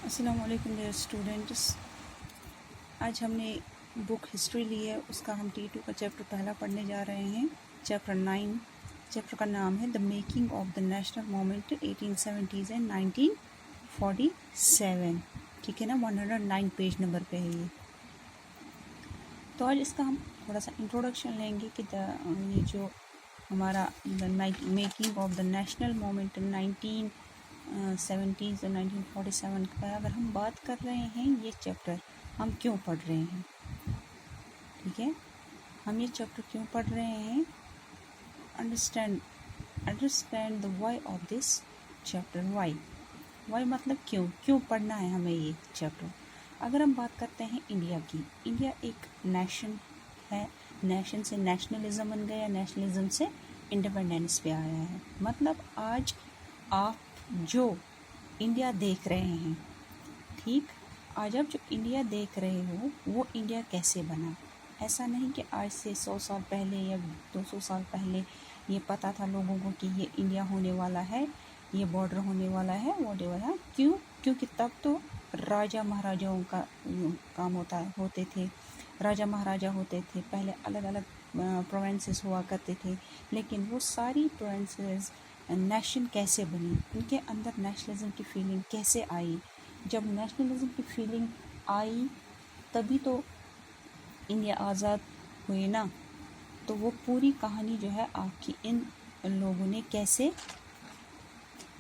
अस्सलाम वालेकुम dear students. आज हमने बुक हिस्ट्री ली है, उसका हम T2 का चैप्टर पहला पढ़ने जा रहे हैं। चैप्टर 9। चैप्टर का नाम है the making of the national movement 1870s and 1947। ठीक है ना, 109 पेज नंबर पे है ये। तो आज इसका हम थोड़ा सा इंट्रोडक्शन लेंगे कि ये जो हमारा the making of the national movement 1970s और 1947 का अगर हम बात कर रहे हैं, ये चैप्टर हम क्यों पढ़ रहे हैं। ठीक है, हम ये चैप्टर क्यों पढ़ रहे हैं, understand the why of this chapter. Why मतलब क्यों पढ़ना है हमें ये चैप्टर। अगर हम बात करते हैं इंडिया की, इंडिया एक नेशन है, नेशन से नेशनलिज्म बन गया, नेशनलिज्म से इंडिपेंडेंस पे आया है। मतलब आज आप जो इंडिया देख रहे हैं, ठीक, आज आप जो इंडिया देख रहे हो वो इंडिया कैसे बना। ऐसा नहीं कि आज से 100 साल पहले या 200 साल पहले ये पता था लोगों को कि ये इंडिया होने वाला है, ये बॉर्डर होने वाला है, वॉटेवर है। क्योंकि तब तो राजा महाराजाओं का काम होते थे, राजा महाराजा होते थे। पहले अलग अलग प्रोविंसेस हुआ करते थे, लेकिन वो सारी प्रोविंसेस नेशन कैसे बनी, उनके अंदर नेशनलिज्म की फीलिंग कैसे आई। जब नेशनलिज्म की फीलिंग आई तभी तो इंडिया आज़ाद हुई ना। तो वो पूरी कहानी जो है आपकी इन लोगों ने कैसे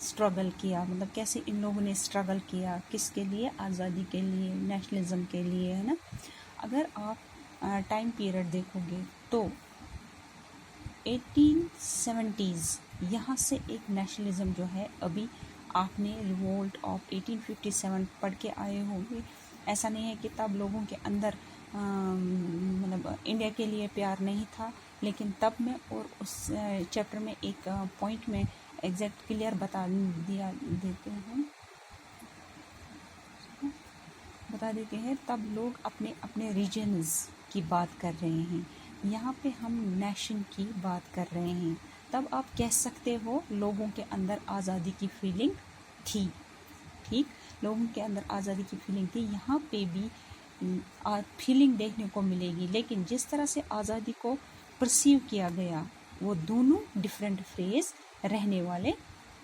स्ट्रगल किया, मतलब कैसे इन लोगों ने स्ट्रगल किया, किसके लिए, आज़ादी के लिए, नेशनलिज्म के लिए, है ना। अगर आप टाइम पीरियड देखोगे तो 1870s यहाँ से एक नेशनलिज्म जो है, अभी आपने रिवोल्ट ऑफ 1857 पढ़ के आए होंगे। ऐसा नहीं है कि तब लोगों के अंदर मतलब इंडिया के लिए प्यार नहीं था, लेकिन तब में और उस चैप्टर में एक पॉइंट में एग्जैक्ट क्लियर बता देते हैं तब लोग अपने अपने रीजन्स की बात कर रहे हैं। यहाँ पे हम नेशन की बात कर रहे हैं। तब आप कह सकते हो लोगों के अंदर आज़ादी की फीलिंग थी, ठीक, लोगों के अंदर आज़ादी की फीलिंग थी। यहाँ पे भी फीलिंग देखने को मिलेगी, लेकिन जिस तरह से आज़ादी को परसीव किया गया वो दोनों डिफरेंट फेज रहने वाले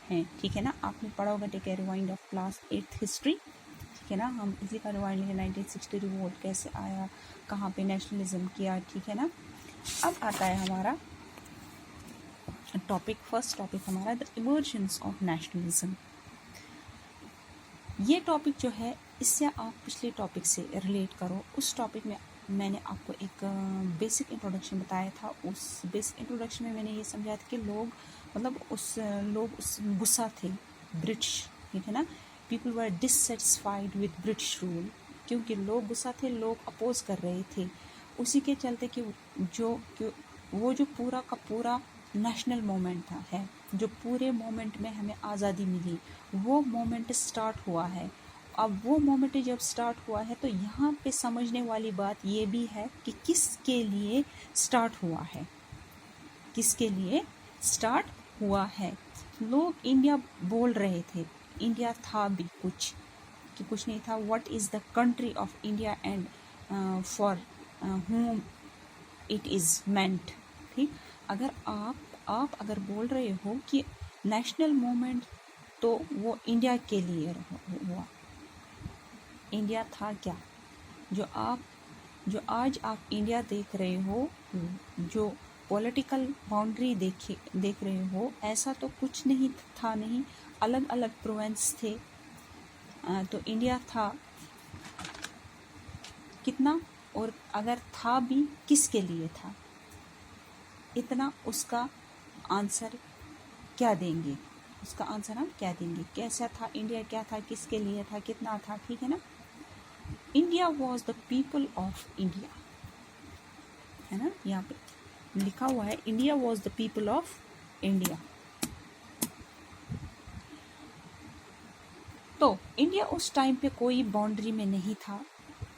हैं। ठीक है ना, आपने पढ़ा होगा take a rewind of class 8th history. ठीक है ना, हम इसी का रिवाइंड लेंगे। 1960 रिवोल्ट कैसे आया, कहाँ पे नेशनलिज्म किया। ठीक है ना, अब आता है हमारा टॉपिक, फर्स्ट टॉपिक हमारा द इमर्जेंस ऑफ नेशनलिज्म। ये टॉपिक जो है, इससे आप पिछले टॉपिक से रिलेट करो। उस टॉपिक में मैंने आपको एक बेसिक इंट्रोडक्शन बताया था। उस बेसिक इंट्रोडक्शन में मैंने ये समझाया था कि लोग उस गुस्सा थे ब्रिटिश, ठीक है ना, people were dissatisfied with British rule, क्योंकि लोग गुस्सा थे, लोग अपोज कर रहे थे। उसी के चलते कि वो जो पूरा का पूरा नेशनल मोमेंट था, है, जो पूरे मोमेंट में हमें आज़ादी मिली, वो मोमेंट स्टार्ट हुआ है। अब वो मोमेंट जब स्टार्ट हुआ है तो यहाँ पे समझने वाली बात ये भी है कि किसके लिए स्टार्ट हुआ है, किसके लिए स्टार्ट हुआ है। लोग इंडिया बोल रहे थे, इंडिया था भी कुछ कि कुछ नहीं था। What is the country of India and for whom it is meant. ठीक, अगर आप अगर बोल रहे हो कि नेशनल मूवमेंट, तो वो इंडिया के लिए हुआ। इंडिया था क्या, जो आज आप इंडिया देख रहे हो, जो पॉलिटिकल बाउंड्री देख रहे हो, ऐसा तो कुछ नहीं था, नहीं, अलग अलग प्रोविंस थे। तो इंडिया था कितना, और अगर था भी किसके लिए था, इतना उसका आंसर क्या देंगे, उसका आंसर हम क्या देंगे, कैसा था इंडिया, क्या था, किसके लिए था, कितना था। ठीक है ना, India was the people of India, है ना, यहाँ पे लिखा हुआ है India was the people of India. तो इंडिया उस टाइम पे कोई बाउंड्री में नहीं था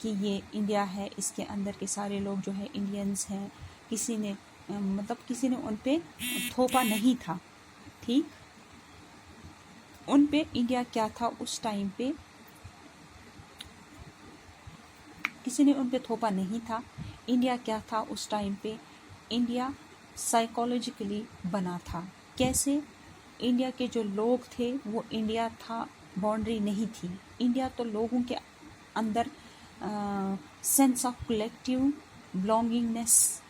कि ये इंडिया है, इसके अंदर के सारे लोग जो है इंडियंस हैं। किसी ने उन पे थोपा नहीं था, ठीक। उन पे इंडिया क्या था उस टाइम पे, किसी ने उन पे थोपा नहीं था। इंडिया क्या था उस टाइम पे? इंडिया साइकोलॉजिकली बना था। कैसे? इंडिया के जो लोग थे वो इंडिया था, बाउंड्री नहीं थी। इंडिया तो लोगों के अंदर sense of collective belongingness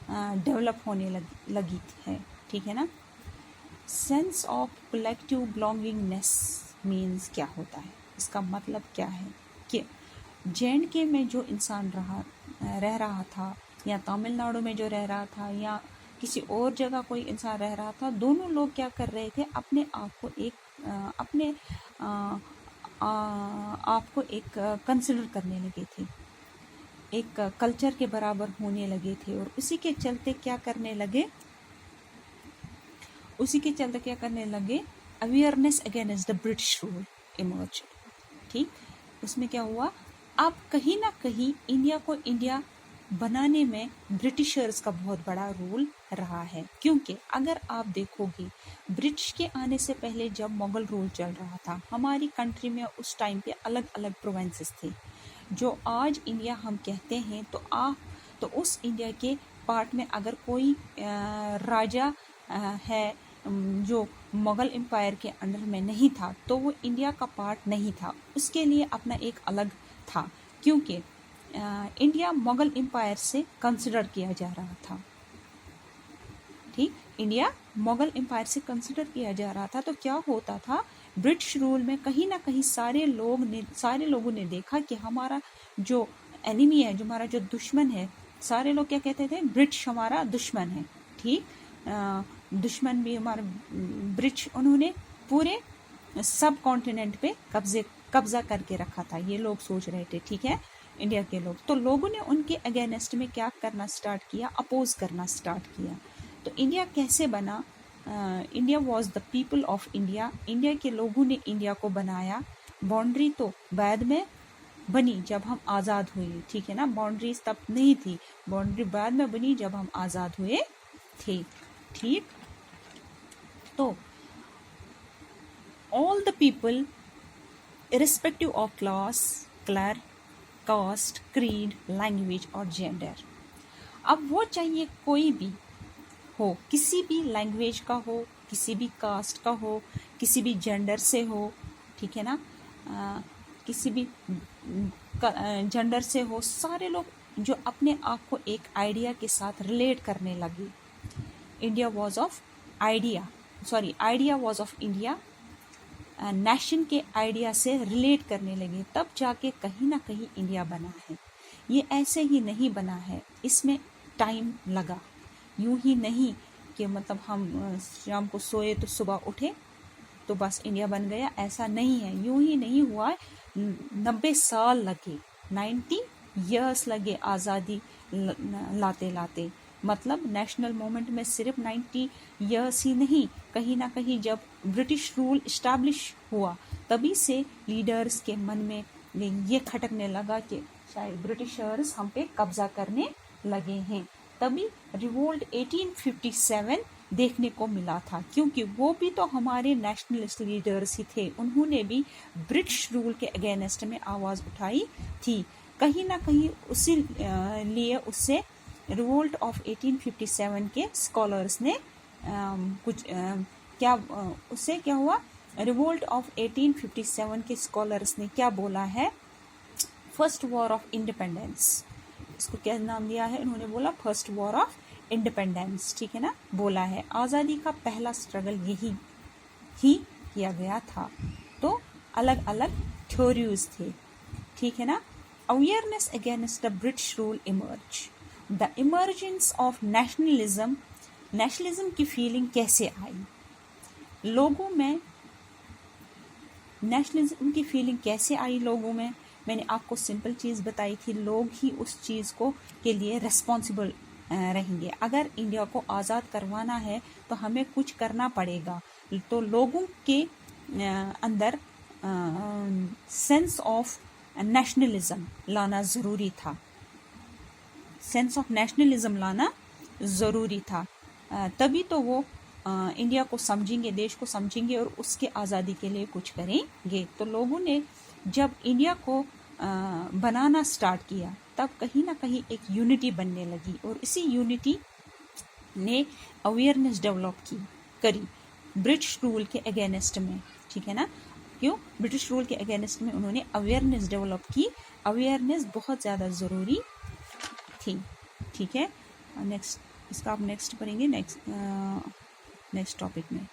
develop होने लगी है, ठीक है ना। Sense of collective belongingness means क्या होता है, इसका मतलब क्या है कि जे.एंड.के में जो इंसान रह रहा था, या तमिलनाडु में जो रह रहा था, या किसी और जगह कोई इंसान रह रहा था, दोनों लोग क्या कर रहे थे, अपने आप को एक कंसिडर करने लगे थे, एक कल्चर के बराबर होने लगे थे। और उसी के चलते क्या करने लगे, awareness against the British rule emerge. ठीक, उसमें क्या हुआ, अब कहीं ना कहीं इंडिया को इंडिया बनाने में ब्रिटिशर्स का बहुत बड़ा रोल रहा है। क्योंकि अगर आप देखोगे, ब्रिटिश के आने से पहले जब मुगल रूल चल रहा था, हमारी कंट्री में उस टाइम पे अलग अलग प्रोविंसेस थे। जो आज इंडिया हम कहते हैं, तो उस इंडिया के पार्ट में अगर कोई राजा है जो मुगल एम्पायर के अंडर में नहीं था, तो वो इंडिया का पार्ट नहीं था, उसके लिए अपना एक अलग था। क्योंकि इंडिया मुगल एम्पायर से कंसिडर किया जा रहा था। ठीक, इंडिया मुगल एम्पायर से कंसिडर किया जा रहा था। तो क्या होता था, ब्रिटिश रूल में कहीं ना कहीं सारे लोगों ने देखा कि हमारा जो एनिमी है, जो हमारा जो दुश्मन है, सारे लोग क्या कहते थे, ब्रिटिश हमारा दुश्मन है। ठीक, दुश्मन भी हमारा ब्रिटिश, उन्होंने पूरे सब कॉन्टिनेंट पे कब्जा करके रखा था, ये लोग सोच रहे थे। ठीक है, इंडिया के लोग, तो लोगों ने उनके अगेंस्ट में क्या करना स्टार्ट किया, अपोज करना स्टार्ट किया। तो इंडिया कैसे बना? India was the people of India. India के लोगों ने इंडिया को बनाया। बाउंड्री तो बाद में बनी जब हम आज़ाद हुए, ठीक है ना, बाउंड्रीज तब नहीं थी, बाउंड्री बाद में बनी जब हम आज़ाद हुए थे। ठीक, तो all the people irrespective of class, colour, caste, creed, language और जेंडर। अब वो चाहिए कोई भी हो, किसी भी लैंग्वेज का हो, किसी भी कास्ट का हो, किसी भी जेंडर से हो, ठीक है ना, किसी भी जेंडर से हो, सारे लोग जो अपने आप को एक आइडिया के साथ रिलेट करने लगे। Idea was of India, nation के आइडिया से रिलेट करने लगे, तब जाके कहीं ना कहीं इंडिया बना है। ये ऐसे ही नहीं बना है, इसमें टाइम लगा। यूं ही नहीं कि मतलब हम शाम को सोए तो सुबह उठे तो बस इंडिया बन गया, ऐसा नहीं है, यूं ही नहीं हुआ। 90 साल लगे, 90 years लगे आज़ादी लाते लाते। मतलब नेशनल मूवमेंट में सिर्फ 90 years ही नहीं, कहीं ना कहीं जब ब्रिटिश रूल इस्टेब्लिश हुआ, तभी से लीडर्स के मन में ये खटकने लगा कि शायद ब्रिटिशर्स हम पे कब्जा करने लगे हैं। तभी रिवोल्ट 1857 देखने को मिला था, क्योंकि वो भी तो हमारे नेशनलिस्ट लीडर्स ही थे, उन्होंने भी ब्रिटिश रूल के अगेंस्ट में आवाज़ उठाई थी। कहीं ना कहीं उसी लिए उससे रिवोल्ट ऑफ 1857 के स्कॉलर्स ने उससे क्या हुआ, रिवोल्ट ऑफ 1857 के स्कॉलर्स ने क्या बोला है, फर्स्ट वॉर ऑफ इंडिपेंडेंस, इसको क्या नाम दिया है, उन्होंने बोला फर्स्ट वॉर ऑफ इंडिपेंडेंस, ठीक है ना, बोला है। आज़ादी का पहला स्ट्रगल यही ही किया गया था। तो अलग अलग थ्योरीज थे, ठीक है ना। Awareness against the British rule emerge, the emergence of nationalism की फीलिंग कैसे आई लोगों में, नेशनलिज्म की फीलिंग कैसे आई लोगों में? मैंने आपको सिंपल चीज़ बताई थी, लोग ही उस चीज़ को के लिए रिस्पॉन्सिबल रहेंगे। अगर इंडिया को आज़ाद करवाना है तो हमें कुछ करना पड़ेगा। तो लोगों के अंदर सेंस ऑफ नेशनलिज्म लाना ज़रूरी था, सेंस ऑफ नेशनलिज्म लाना ज़रूरी था। तभी तो वो इंडिया को समझेंगे, देश को समझेंगे और उसके आज़ादी के लिए कुछ करेंगे। तो लोगों ने जब इंडिया को बनाना स्टार्ट किया, तब कहीं ना कहीं एक यूनिटी बनने लगी और इसी यूनिटी ने अवेयरनेस डेवलप करी ब्रिटिश रूल के अगेंस्ट में, ठीक है ना। क्यों? ब्रिटिश रूल के अगेंस्ट में उन्होंने अवेयरनेस डेवलप की। अवेयरनेस बहुत ज़्यादा ज़रूरी थी, ठीक है। नेक्स्ट इसका आप नेक्स्ट पढ़ेंगे नेक्स्ट टॉपिक में।